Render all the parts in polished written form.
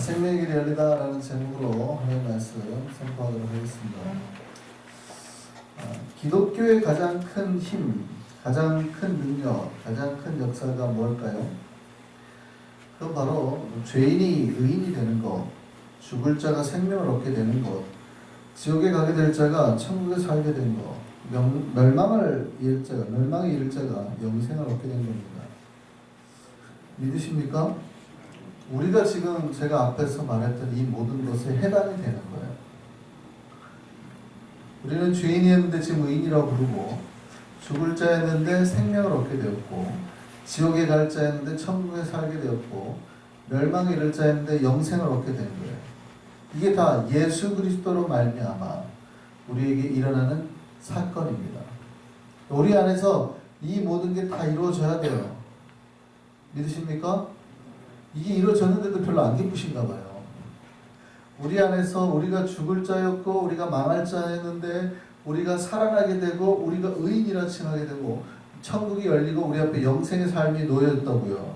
생명의 길이 열리다라는 제목으로 하나님의 말씀 선포하도록 하겠습니다. 기독교의 가장 큰 힘, 가장 큰 능력, 가장 큰 역사가 뭘까요? 그건 바로 죄인이 의인이 되는 것, 죽을 자가 생명을 얻게 되는 것, 지옥에 가게 될 자가 천국에 살게 되는 것, 멸망을 이을 자가 영생을 얻게 되는 겁니다. 믿으십니까? 우리가 지금 제가 앞에서 말했던 이 모든 것에 해당이 되는 거예요. 우리는 죄인이었는데 지금 의인이라고 부르고, 죽을 자였는데 생명을 얻게 되었고, 지옥에 갈 자였는데 천국에 살게 되었고, 멸망에 이를 자였는데 영생을 얻게 되는 거예요. 이게 다 예수 그리스도로 말미암아 우리에게 일어나는 사건입니다. 우리 안에서 이 모든 게 다 이루어져야 돼요. 믿으십니까? 이게 이루어졌는데도 별로 안 기쁘신가 봐요. 우리 안에서 우리가 죽을 자였고 우리가 망할 자였는데 우리가 살아나게 되고 우리가 의인이라 칭하게 되고 천국이 열리고 우리 앞에 영생의 삶이 놓여졌다고요.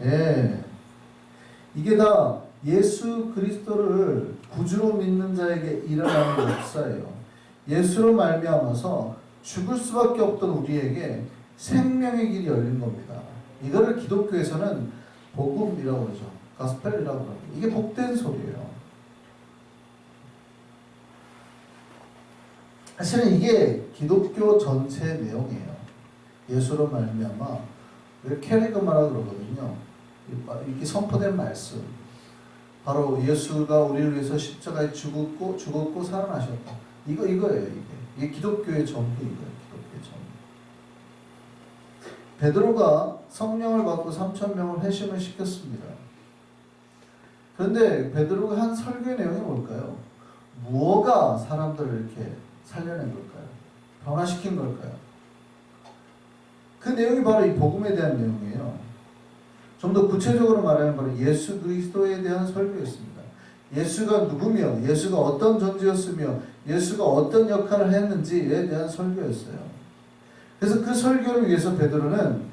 예. 이게 다 예수 그리스도를 구주로 믿는 자에게 일어나는 역사예요. 예수로 말미암아서 죽을 수밖에 없던 우리에게 생명의 길이 열린 겁니다. 이거를 기독교에서는 복음이라고 그러죠. 가스펠이라고 그러죠. 이게 복된 소리예요. 사실은 이게 기독교 전체 내용이에요. 예수로 말미암아 캐리그마라고 그러거든요. 이게 선포된 말씀. 바로 예수가 우리를 위해서 십자가에 죽었고 살아나셨다. 이거예요. 이게 기독교의 전부인 거예요. 기독교의 전부. 베드로가 성령을 받고 3,000명을 회심을 시켰습니다. 그런데 베드로가 한 설교의 내용이 뭘까요? 무엇가 사람들을 이렇게 살려낸 걸까요? 변화시킨 걸까요? 그 내용이 바로 이 복음에 대한 내용이에요. 좀 더 구체적으로 말하면 바로 예수 그리스도에 대한 설교였습니다. 예수가 누구며 예수가 어떤 존재였으며 예수가 어떤 역할을 했는지에 대한 설교였어요. 그래서 그 설교를 위해서 베드로는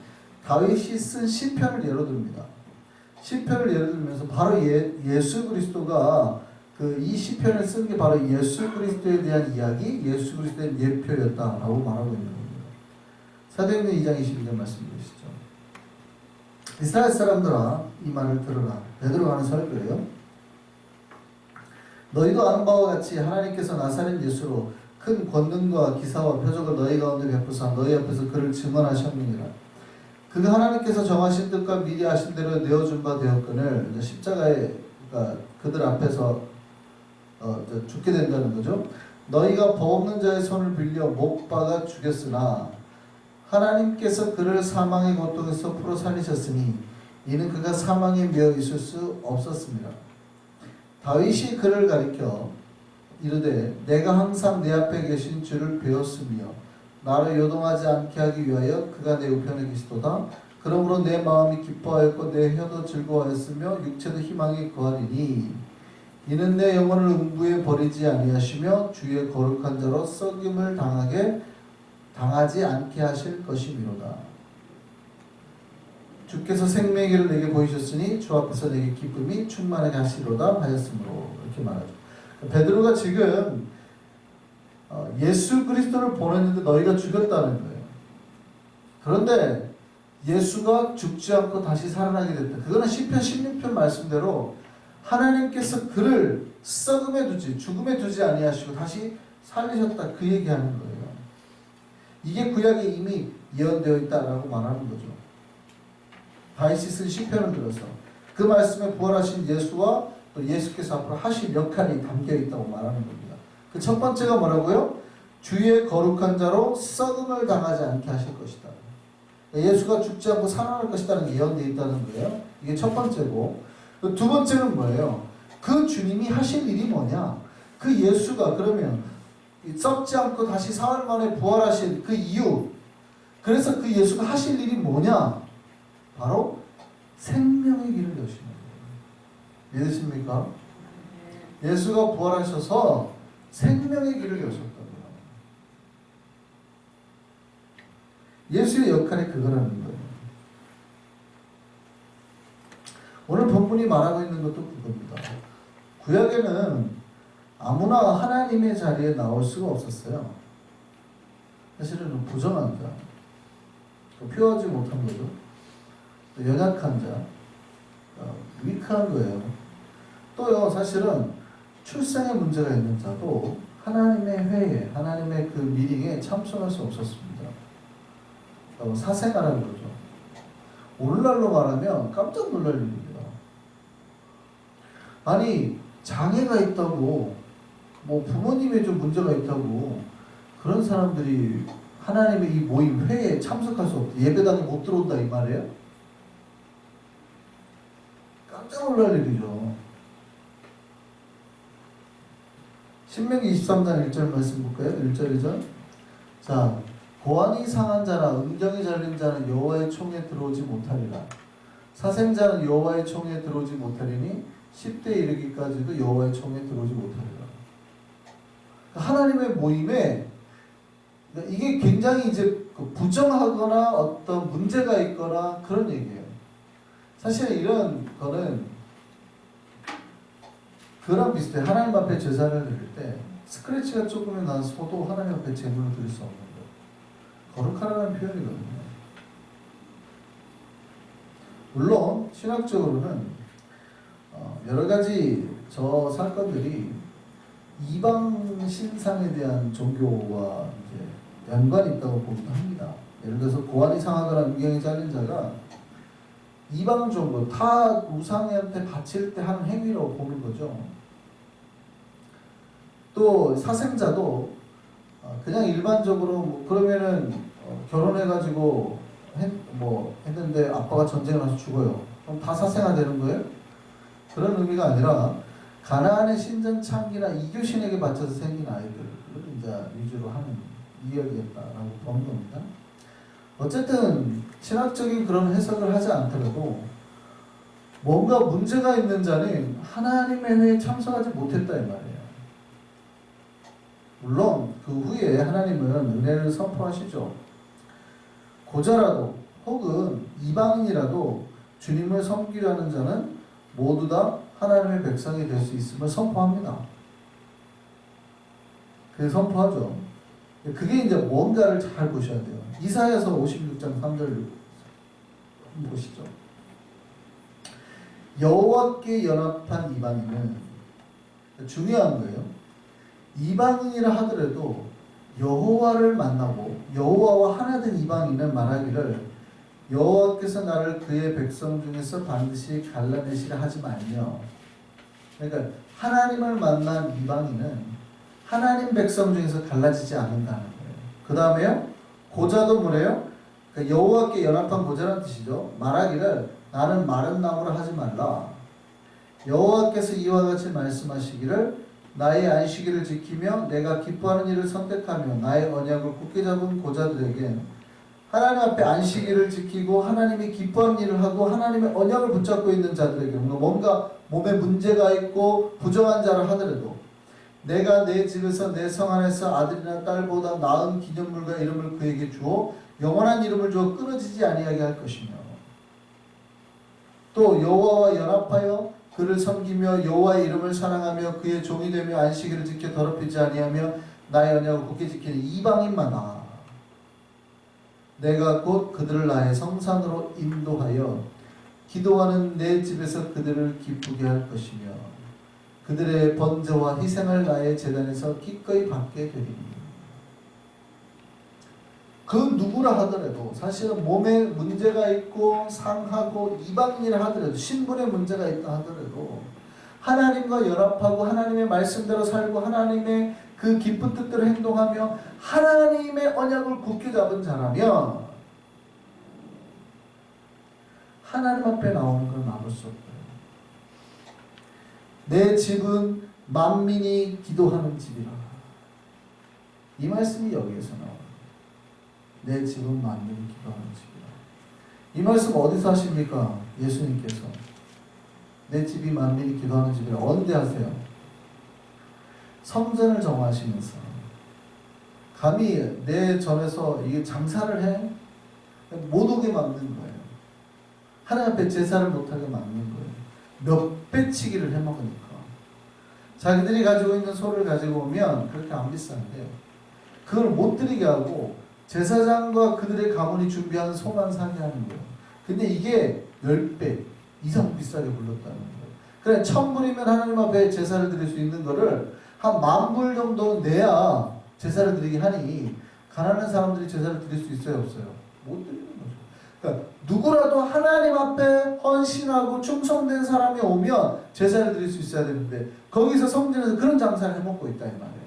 다윗이 쓴 시편을 예로 듭니다. 시편을 예로 들면서 바로 예수 그리스도가 이 시편을 쓴 게 바로 예수 그리스도에 대한 이야기, 예수 그리스도의 예표였다라고 말하고 있는 겁니다. 사도행전 2장 22절 말씀 보시죠. 이스라엘 사람들아 이 말을 들으라. 베드로가 하는 설교예요. 너희도 아는 바와 같이 하나님께서 나사렛 예수로 큰 권능과 기사와 표적을 너희 가운데 베푸사 너희 앞에서 그를 증언하셨느니라. 그가 하나님께서 정하신 뜻과 미리 하신 대로 내어준 바 되었거늘 십자가에 그러니까 그들 앞에서 죽게 된다는 거죠. 너희가 법 없는 자의 손을 빌려 못 박아 죽였으나 하나님께서 그를 사망의 고통에서 풀어 살리셨으니 이는 그가 사망에 매어 있을 수 없었습니다. 다윗이 그를 가리켜 이르되 내가 항상 내 앞에 계신 주를 배웠으며 나를 요동하지 않게 하기 위하여 그가 내 우편에 계시도다. 그러므로 내 마음이 기뻐하였고 내 혀도 즐거워하였으며 육체도 희망이 거하리니 이는 내 영혼을 음부에 버리지 아니하시며 주의 거룩한 자로 썩임을 당하지 않게 하실 것이미로다. 주께서 생명의 길을 내게 보이셨으니 주 앞에서 내게 기쁨이 충만하게 하시리로다 하였으므로 이렇게 말하죠. 베드로가 지금 예수 그리스도를 보냈는데 너희가 죽였다는 거예요. 그런데 예수가 죽지 않고 다시 살아나게 됐다. 그거는 시편 16편 말씀대로 하나님께서 그를 죽음에 두지 아니하시고 다시 살리셨다. 그 얘기하는 거예요. 이게 구약에 이미 예언되어 있다라고 말하는 거죠. 다윗이 쓴 시편을 들어서 그 말씀에 부활하신 예수와 또 예수께서 앞으로 하실 역할이 담겨 있다고 말하는 겁니다. 그 첫 번째가 뭐라고요? 주의 거룩한 자로 썩음을 당하지 않게 하실 것이다. 예수가 죽지 않고 살아날 것이라는 예언되어 있다는 거예요. 이게 첫 번째고, 두 번째는 뭐예요? 그 주님이 하실 일이 뭐냐? 그 예수가 그러면 썩지 않고 다시 사흘 만에 부활하신 그 이유, 그래서 그 예수가 하실 일이 뭐냐? 바로 생명의 길을 여시는 거예요. 믿으십니까? 예수가 부활하셔서 생명의 길을 여셨다고요. 예수의 역할이 그거라는 거예요. 오늘 본문이 말하고 있는 것도 그겁니다. 구약에는 아무나 하나님의 자리에 나올 수가 없었어요. 사실은 부정한 자, 표하지 못한 거죠. 연약한 자, 위크한 거예요. 또요, 사실은 출생에 문제가 있는 자도 하나님의 회에, 하나님의 그 미팅에 참석할 수 없었습니다. 사생아라는 거죠. 오늘날로 말하면 깜짝 놀랄 일입니다. 아니, 장애가 있다고, 뭐 부모님에 좀 문제가 있다고, 그런 사람들이 하나님의 이 모임 회에 참석할 수 없다. 예배당에 못 들어온다 이 말이에요? 깜짝 놀랄 일이죠. 신명기 23장 1절 말씀 볼까요? 1절 2절. 자, 고안이 상한 자나 음정이 잘린 자는 여호와의 총에 들어오지 못하리라. 사생자는 여호와의 총에 들어오지 못하리니 10대 이르기까지도 여호와의 총에 들어오지 못하리라. 하나님의 모임에 이게 굉장히 이제 부정하거나 어떤 문제가 있거나 그런 얘기예요. 사실 이런 거는 그랑 비슷해. 하나님 앞에 제사를 드릴 때 스크래치가 조금이 나서도 하나님 앞에 제물을 드릴 수 없는 거예요. 거룩하라는 표현이거든요. 물론 신학적으로는 여러 가지 저 사건들이 이방 신상에 대한 종교와 이제 연관이 있다고 보기도 합니다. 예를 들어서 고안이 상하거나 음경이 잘린 자가 이방 종교, 타 우상한테 바칠 때 하는 행위라고 보는 거죠. 또 사생자도 그냥 일반적으로 뭐 그러면은 결혼해가지고 했는데 아빠가 전쟁을 나서 죽어요. 그럼 다 사생아 되는 거예요? 그런 의미가 아니라 가나안의 신전 창기나 이교신에게 바쳐서 생긴 아이들을 이제 위주로 하는 이야기였다라고 보는 겁니다. 어쨌든 신학적인 그런 해석을 하지 않더라도 뭔가 문제가 있는 자는 하나님의 회에 참석하지 못했다 이 말이에요. 물론 그 후에 하나님은 은혜를 선포하시죠. 고자라도 혹은 이방인이라도 주님을 섬기려는 자는 모두 다 하나님의 백성이 될 수 있음을 선포합니다. 그게 선포하죠. 그게 이제 뭔가를 잘 보셔야 돼요. 이사야서 56장 3절 보시죠. 여호와께 연합한 이방인은 중요한 거예요. 이방인이라 하더라도 여호와를 만나고 여호와와 하나 된 이방인은 말하기를 여호와께서 나를 그의 백성 중에서 반드시 갈라내시라 하지 말며, 그러니까 하나님을 만난 이방인은 하나님 백성 중에서 갈라지지 않는다는 거예요. 그 다음에요, 고자도 뭐래요? 그러니까 여호와께 연합한 고자라는 뜻이죠. 말하기를 나는 마른 나무라 하지 말라. 여호와께서 이와 같이 말씀하시기를 나의 안식일을 지키며 내가 기뻐하는 일을 선택하며 나의 언약을 굳게 잡은 고자들에게, 하나님 앞에 안식일을 지키고 하나님이 기뻐하는 일을 하고 하나님의 언약을 붙잡고 있는 자들에게 뭔가 몸에 문제가 있고 부정한 자를 하더라도 내가 내 집에서 내 성 안에서 아들이나 딸보다 나은 기념물과 이름을 그에게 주어 영원한 이름을 주어 끊어지지 아니하게 할 것이며, 또 여호와와 연합하여 그를 섬기며 여호와의 이름을 사랑하며 그의 종이 되며 안식일을 지켜 더럽히지 아니하며 나의 언약을 굳게 지키는 이방인마다 내가 곧 그들을 나의 성산으로 인도하여 기도하는 내 집에서 그들을 기쁘게 할 것이며 그들의 번제와 희생을 나의 제단에서 기꺼이 받게 되리니. 그 누구라 하더라도 사실은 몸에 문제가 있고 상하고 이방인이라 하더라도 신분에 문제가 있다 하더라도 하나님과 연합하고 하나님의 말씀대로 살고 하나님의 그 깊은 뜻대로 행동하며 하나님의 언약을 굳게 잡은 자라면 하나님 앞에 나오는 건 막을 수 없어요. 내 집은 만민이 기도하는 집이라. 이 말씀이 여기에서 나와요. 내 집은 만민이 기도하는 집이라. 이 말씀 어디서 하십니까? 예수님께서. 내 집이 만민이 기도하는 집이라. 언제 하세요? 성전을 정하시면서. 감히 내 전에서 이게 장사를 해? 못 오게 막는 거예요. 하나님 앞에 제사를 못하게 막는 거예요. 몇 배치기를 해먹으니까. 자기들이 가지고 있는 소를 가지고 오면 그렇게 안 비싼데 그걸 못 드리게 하고 제사장과 그들의 가문이 준비한 소만 사게 하는 거예요. 근데 이게 10배 이상 비싸게 불렀다는 거예요. 그래 1000불이면 하나님 앞에 제사를 드릴 수 있는 거를 한 10,000불 정도 내야 제사를 드리게 하니 가난한 사람들이 제사를 드릴 수 있어요 없어요? 못 드리는 거죠. 그러니까 누구라도 하나님 앞에 헌신하고 충성된 사람이 오면 제사를 드릴 수 있어야 되는데 거기서 성전에서 그런 장사를 해먹고 있다 이 말이에요.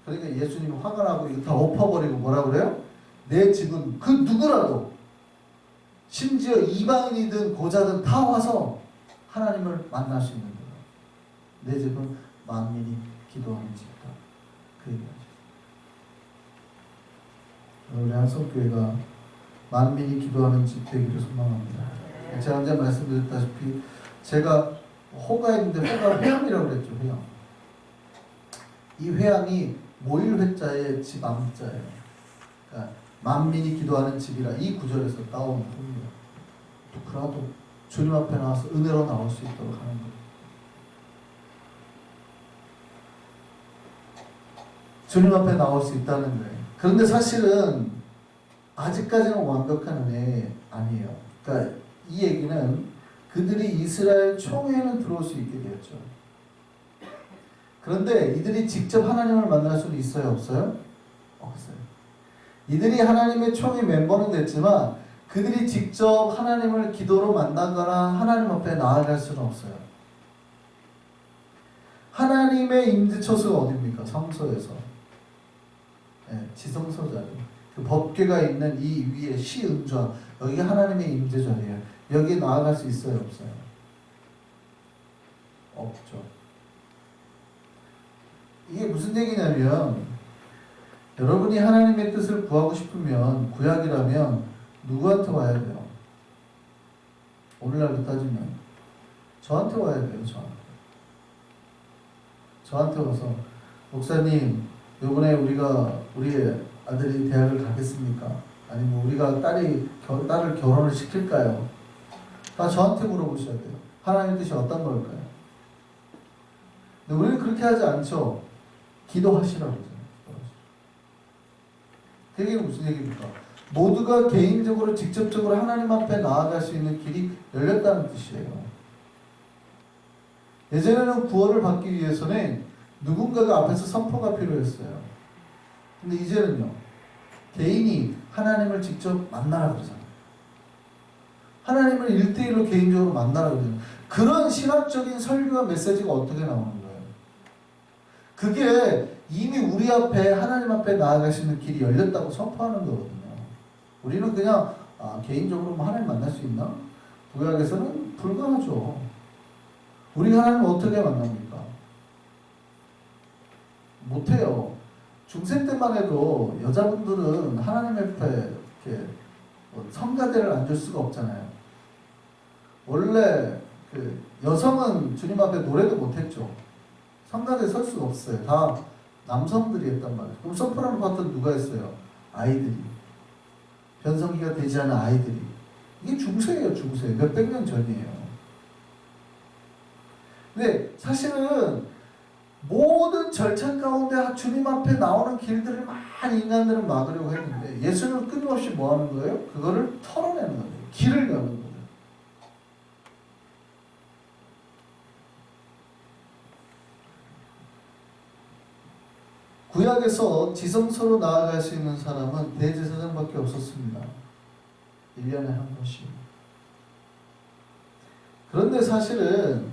그러니까 예수님이 화가 나고 이거 다 엎어버리고 뭐라 그래요? 내 집은 그 누구라도 심지어 이방인이든 고자든 다 와서 하나님을 만날 수 있는 거예요. 내 집은 만민이 기도하는 집이다. 그 얘기하죠. 우리 한성교회가 만민이 기도하는 집 되기를 소망합니다. 제가 언제 말씀드렸다시피 제가 호가 있는데 호가 회양이라고 그랬죠. 회양. 이 회양이 모일 회자의 집 암자예요. 그러니까 만민이 기도하는 집이라 이 구절에서 따온 겁니다. 그래도 주님 앞에 나와서 은혜로 나올 수 있도록 하는 거예요. 주님 앞에 나올 수 있다는 거예요. 그런데 사실은 아직까지는 완벽한 은혜 아니에요. 그러니까 이 얘기는 그들이 이스라엘 총회에는 들어올 수 있게 되었죠. 그런데 이들이 직접 하나님을 만날 수는 있어요 없어요? 없어요. 이들이 하나님의 총회 멤버는 됐지만 그들이 직접 하나님을 기도로 만나거나 하나님 앞에 나아갈 수는 없어요. 하나님의 임재처소가 어디입니까? 성소에서. 네, 지성소 자리. 그 법궤가 있는 이 위에 시은좌 여기가 하나님의 임재 자리예요. 여기 나아갈 수 있어요 없어요? 없죠. 이게 무슨 얘기냐면 여러분이 하나님의 뜻을 구하고 싶으면 구약이라면 누구한테 와야 돼요? 오늘날로 따지면 저한테 와야 돼요. 저한테 와서 목사님 이번에 우리 아들이 대학을 가겠습니까? 아니면 우리가 딸을 결혼을 시킬까요? 다 저한테 물어보셔야 돼요. 하나님의 뜻이 어떤 걸까요? 근데 우리는 그렇게 하지 않죠. 기도하시라고 하잖아요. 그게 무슨 얘기입니까? 모두가 개인적으로 직접적으로 하나님 앞에 나아갈 수 있는 길이 열렸다는 뜻이에요. 예전에는 구원을 받기 위해서는 누군가가 앞에서 선포가 필요했어요. 근데 이제는요. 개인이 하나님을 직접 만나라 그러잖아요. 하나님을 1대1로 개인적으로 만나라 그러잖아요. 그런 신학적인 설교와 메시지가 어떻게 나오는 거예요? 그게 이미 우리 앞에 하나님 앞에 나아갈 수 있는 길이 열렸다고 선포하는 거거든요. 우리는 그냥 개인적으로 하나님 만날 수 있나? 구약에서는 불가하죠. 우리가 하나님을 어떻게 만납니까? 못해요. 중세 때만 해도 여자분들은 하나님 앞에 이렇게 성가대를 앉을 수가 없잖아요. 원래 여성은 주님 앞에 노래도 못했죠. 성가대에 설 수가 없어요. 다 남성들이 했단 말이에요. 그럼 소프라노 파트는 누가 했어요? 아이들이. 변성기가 되지 않은 아이들이. 이게 중세예요, 중세. 몇백 년 전이에요. 근데 사실은 모든 절차 가운데 주님 앞에 나오는 길들을 많이 인간들은 막으려고 했는데 예수는 끊임없이 뭐 하는 거예요? 그거를 털어내는 거예요. 길을 여는 거예요. 구약에서 지성소로 나아갈 수 있는 사람은 대제사장밖에 없었습니다. 1년에 한 번씩. 그런데 사실은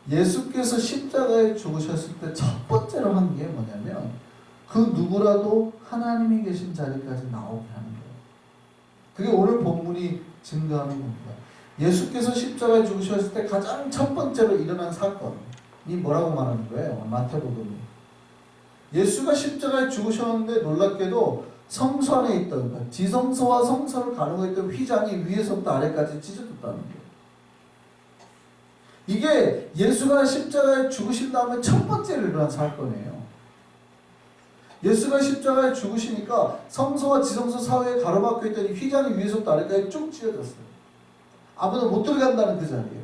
예수께서 십자가에 죽으셨을 때 첫 번째로 한 게 뭐냐면 그 누구라도 하나님이 계신 자리까지 나오게 하는 거예요. 그게 오늘 본문이 증거하는 겁니다. 예수께서 십자가에 죽으셨을 때 가장 첫 번째로 일어난 사건이 뭐라고 말하는 거예요? 마태복음이. 예수가 십자가에 죽으셨는데 놀랍게도 성소 안에 있던 그러니까 지성소와 성소를 가nu고 있던 휘장이 위에서부터 아래까지 찢어졌다는 거예요. 이게 예수가 십자가에 죽으신 다음에 첫 번째로 일어난 사건이에요. 예수가 십자가에 죽으시니까 성소와 지성소 사이에 가로막혀 있던 휘장이 위에서부터 아래까지 쭉 찢어졌어요. 아무도 못 들어간다는 그 자리예요.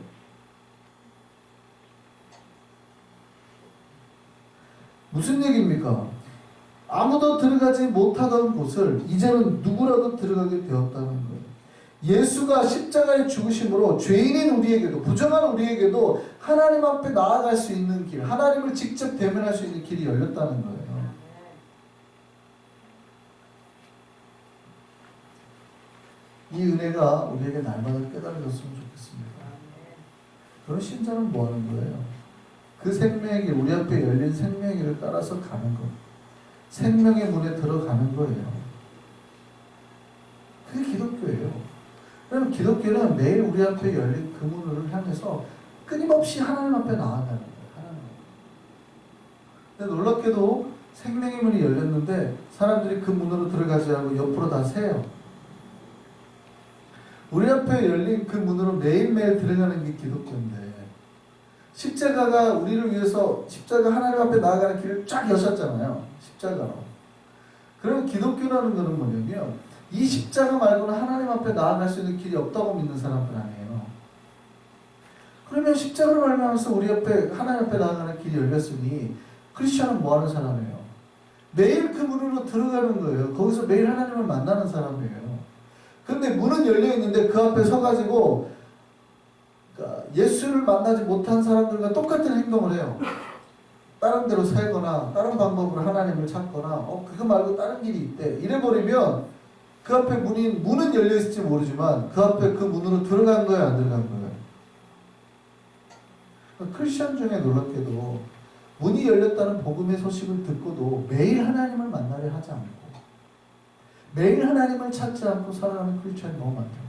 무슨 얘기입니까? 아무도 들어가지 못하던 곳을 이제는 누구라도 들어가게 되었다는 거예요. 예수가 십자가의 죽으심으로 죄인인 우리에게도, 부정한 우리에게도 하나님 앞에 나아갈 수 있는 길, 하나님을 직접 대면할 수 있는 길이 열렸다는 거예요. 이 은혜가 우리에게 날마다 깨달아졌으면 좋겠습니다. 그런 신자는 뭐 하는 거예요? 그 생명의 길, 우리 앞에 열린 생명의 길을 따라서 가는 것. 생명의 문에 들어가는 거예요. 그게 기독교예요. 그럼 기독교는 매일 우리 앞에 열린 그 문을 향해서 끊임없이 하나님 앞에 나아가는 거예요. 하나님. 근데 놀랍게도 생명의 문이 열렸는데 사람들이 그 문으로 들어가지 않고 옆으로 다 새요. 우리 앞에 열린 그 문으로 매일매일 들어가는 게 기독교인데, 십자가가 우리를 위해서 십자가 하나님 앞에 나아가는 길을 쫙 여셨잖아요. 십자가로. 그럼 기독교라는 것은 뭐냐면 이 십자가 말고는 하나님 앞에 나아갈 수 있는 길이 없다고 믿는 사람들 아니에요. 그러면 십자가를 말미암아서 우리 앞에 하나님 앞에 나아가는 길이 열렸으니 크리스천은 뭐 하는 사람이에요? 매일 그 문으로 들어가는 거예요. 거기서 매일 하나님을 만나는 사람이에요. 근데 문은 열려 있는데 그 앞에 서가지고 예수를 만나지 못한 사람들과 똑같은 행동을 해요. 다른 데로 살거나 다른 방법으로 하나님을 찾거나 그거 말고 다른 길이 있대. 이래버리면 그 앞에 문은 열려 있을지 모르지만 그 앞에 그 문으로 들어간 거예요, 안 들어간 거예요? 크리스천 중에 놀랍게도 문이 열렸다는 복음의 소식을 듣고도 매일 하나님을 만나려 하지 않고 매일 하나님을 찾지 않고 살아가는 크리스천이 너무 많아요.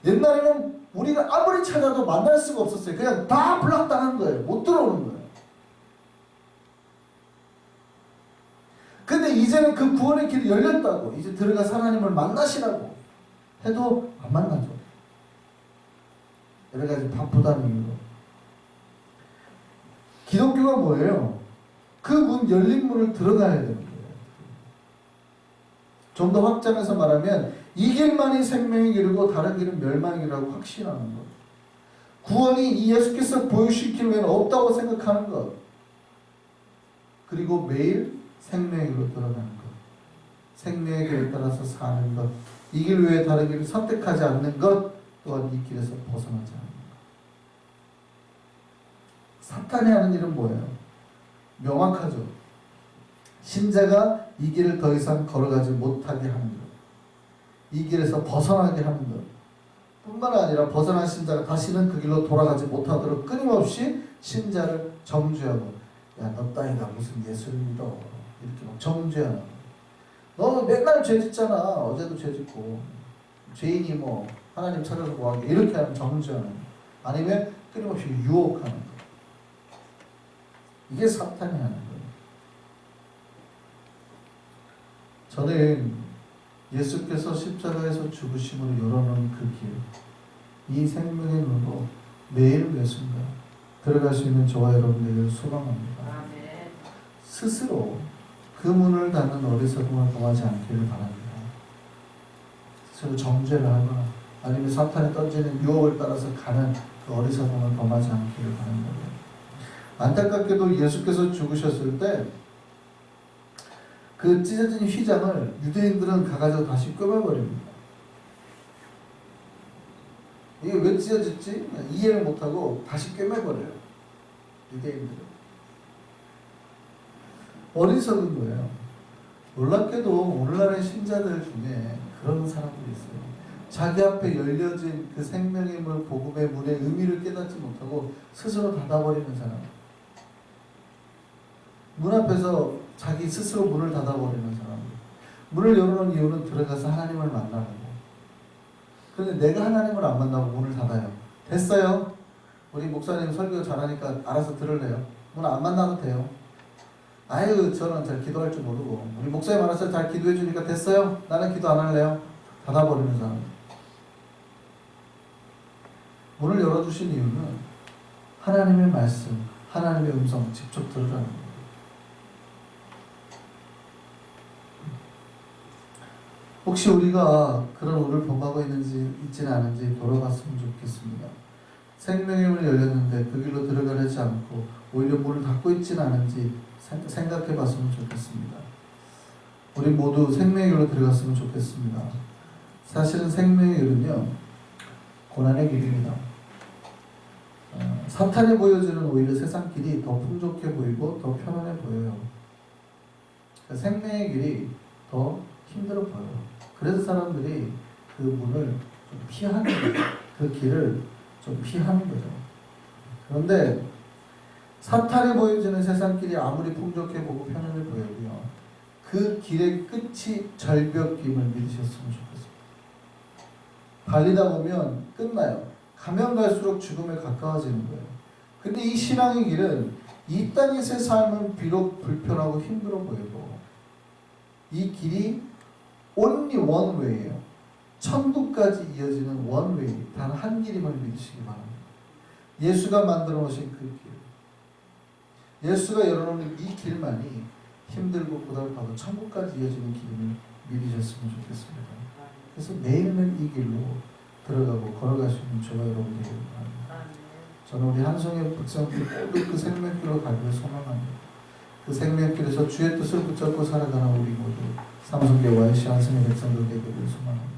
옛날에는 우리가 아무리 찾아도 만날 수가 없었어요. 그냥 다 블락당한 거예요. 못 들어오는 거예요. 근데 이제는 그 구원의 길이 열렸다고, 이제 들어가서 하나님을 만나시라고 해도 안 만나죠. 여러 가지 바쁘다는 이유로. 기독교가 뭐예요? 그 문, 열린 문을 들어가야 되는 거예요. 좀 더 확장해서 말하면 이 길만이 생명의 길이고 다른 길은 멸망의 길이라고 확신하는 것. 구원이 이 예수께서 보여주신 길 외에는 없다고 생각하는 것. 그리고 매일 생명의 길로 들어가는 것. 생명의 길에 따라서 사는 것. 이 길 외에 다른 길을 선택하지 않는 것. 또한 이 길에서 벗어나지 않는 것. 사탄이 하는 일은 뭐예요? 명확하죠. 신자가 이 길을 더 이상 걸어가지 못하게 하는 것. 이 길에서 벗어나게 하는 것. 뿐만 아니라 벗어난 신자가 다시는 그 길로 돌아가지 못하도록 끊임없이 신자를 정죄하고, 야, 너 따위가 무슨 예수를 믿어. 이렇게 막 정죄하는 거예요. 너 맨날 죄 짓잖아. 어제도 죄 짓고. 죄인이 뭐 하나님 찾아서 뭐하게, 이렇게 하면 정죄하는 거예요. 아니면 끊임없이 유혹하는 거예요. 이게 사탄이 하는 거예요. 저는 예수께서 십자가에서 죽으심으로 열어놓은 그 길, 이 생명의 문으로 매일 매 순간 들어갈 수 있는 저와 여러분들을 소망합니다. 아멘. 스스로 그 문을 닫는 어리석음을 범하지 않기를 바랍니다. 스스로 정죄를 하거나 아니면 사탄이 던지는 유혹을 따라서 가는 그 어리석음을 범하지 않기를 바랍니다. 안타깝게도 예수께서 죽으셨을 때 그 찢어진 휘장을 유대인들은 가가지고 다시 꿰매버립니다. 이게 왜 찢어졌지? 이해를 못하고 다시 꿰매버려요. 유대인들은. 어리석은 거예요. 놀랍게도 오늘날의 신자들 중에 그런 사람들이 있어요. 자기 앞에 열려진 그 생명의 문, 복음의 문의 의미를 깨닫지 못하고 스스로 닫아버리는 사람. 문 앞에서 자기 스스로 문을 닫아버리는 사람. 문을 열어놓은 이유는 들어가서 하나님을 만나는 거. 그런데 내가 하나님을 안 만나고 문을 닫아요. 됐어요. 우리 목사님 설교 잘하니까 알아서 들을래요. 문 안 만나도 돼요. 아유, 저는 잘 기도할 줄 모르고. 우리 목사님 알아서 잘 기도해 주니까 됐어요. 나는 기도 안 할래요. 닫아버리는 사람. 문을 열어주신 이유는 하나님의 말씀, 하나님의 음성 직접 들으라는 거예요. 혹시 우리가 그런 오를 범하고 있지는 않은지 돌아봤으면 좋겠습니다. 생명의 문이 열렸는데 그 길로 들어가려지 않고 오히려 문을 닫고 있지는 않은지 생각해 봤으면 좋겠습니다. 우리 모두 생명의 길로 들어갔으면 좋겠습니다. 사실은 생명의 길은요, 고난의 길입니다. 사탄이 보여주는 오히려 세상 길이 더 풍족해 보이고 더 편안해 보여요. 생명의 길이 더 힘들어 보여요. 그래서 사람들이 그 문을 좀 피하는 거죠. 그 길을 좀 피하는 거죠. 그런데 사탄이 보여주는 세상 길이 아무리 풍족해 보고 편안해 보여도요, 그 길의 끝이 절벽임을 믿으셨으면 좋겠습니다. 달리다 보면 끝나요. 가면 갈수록 죽음에 가까워지는 거예요. 근데 이 신앙의 길은 이 땅에서의 삶은 비록 불편하고 힘들어 보여도 이 길이 only one way예요. 천국까지 이어지는 one way, 단 한 길임을 믿으시기 바랍니다. 예수가 만들어 놓으신 그 길, 예수가 열어놓은 이 길만이 힘들고 고달파도 천국까지 이어지는 길임을 믿으셨으면 좋겠습니다. 그래서 매일매일 이 길로 들어가고 걸어갈 수 있는 저와 여러분 되기를 바랍니다. 저는 우리 한성의 백성들이 모두 그 생명길로 가기를 소망합니다. 그 생명길에서 주의 뜻을 붙잡고 살아가는 우리 모두 삼성교회 YC 한성의 백성들 되기를 소망합니다.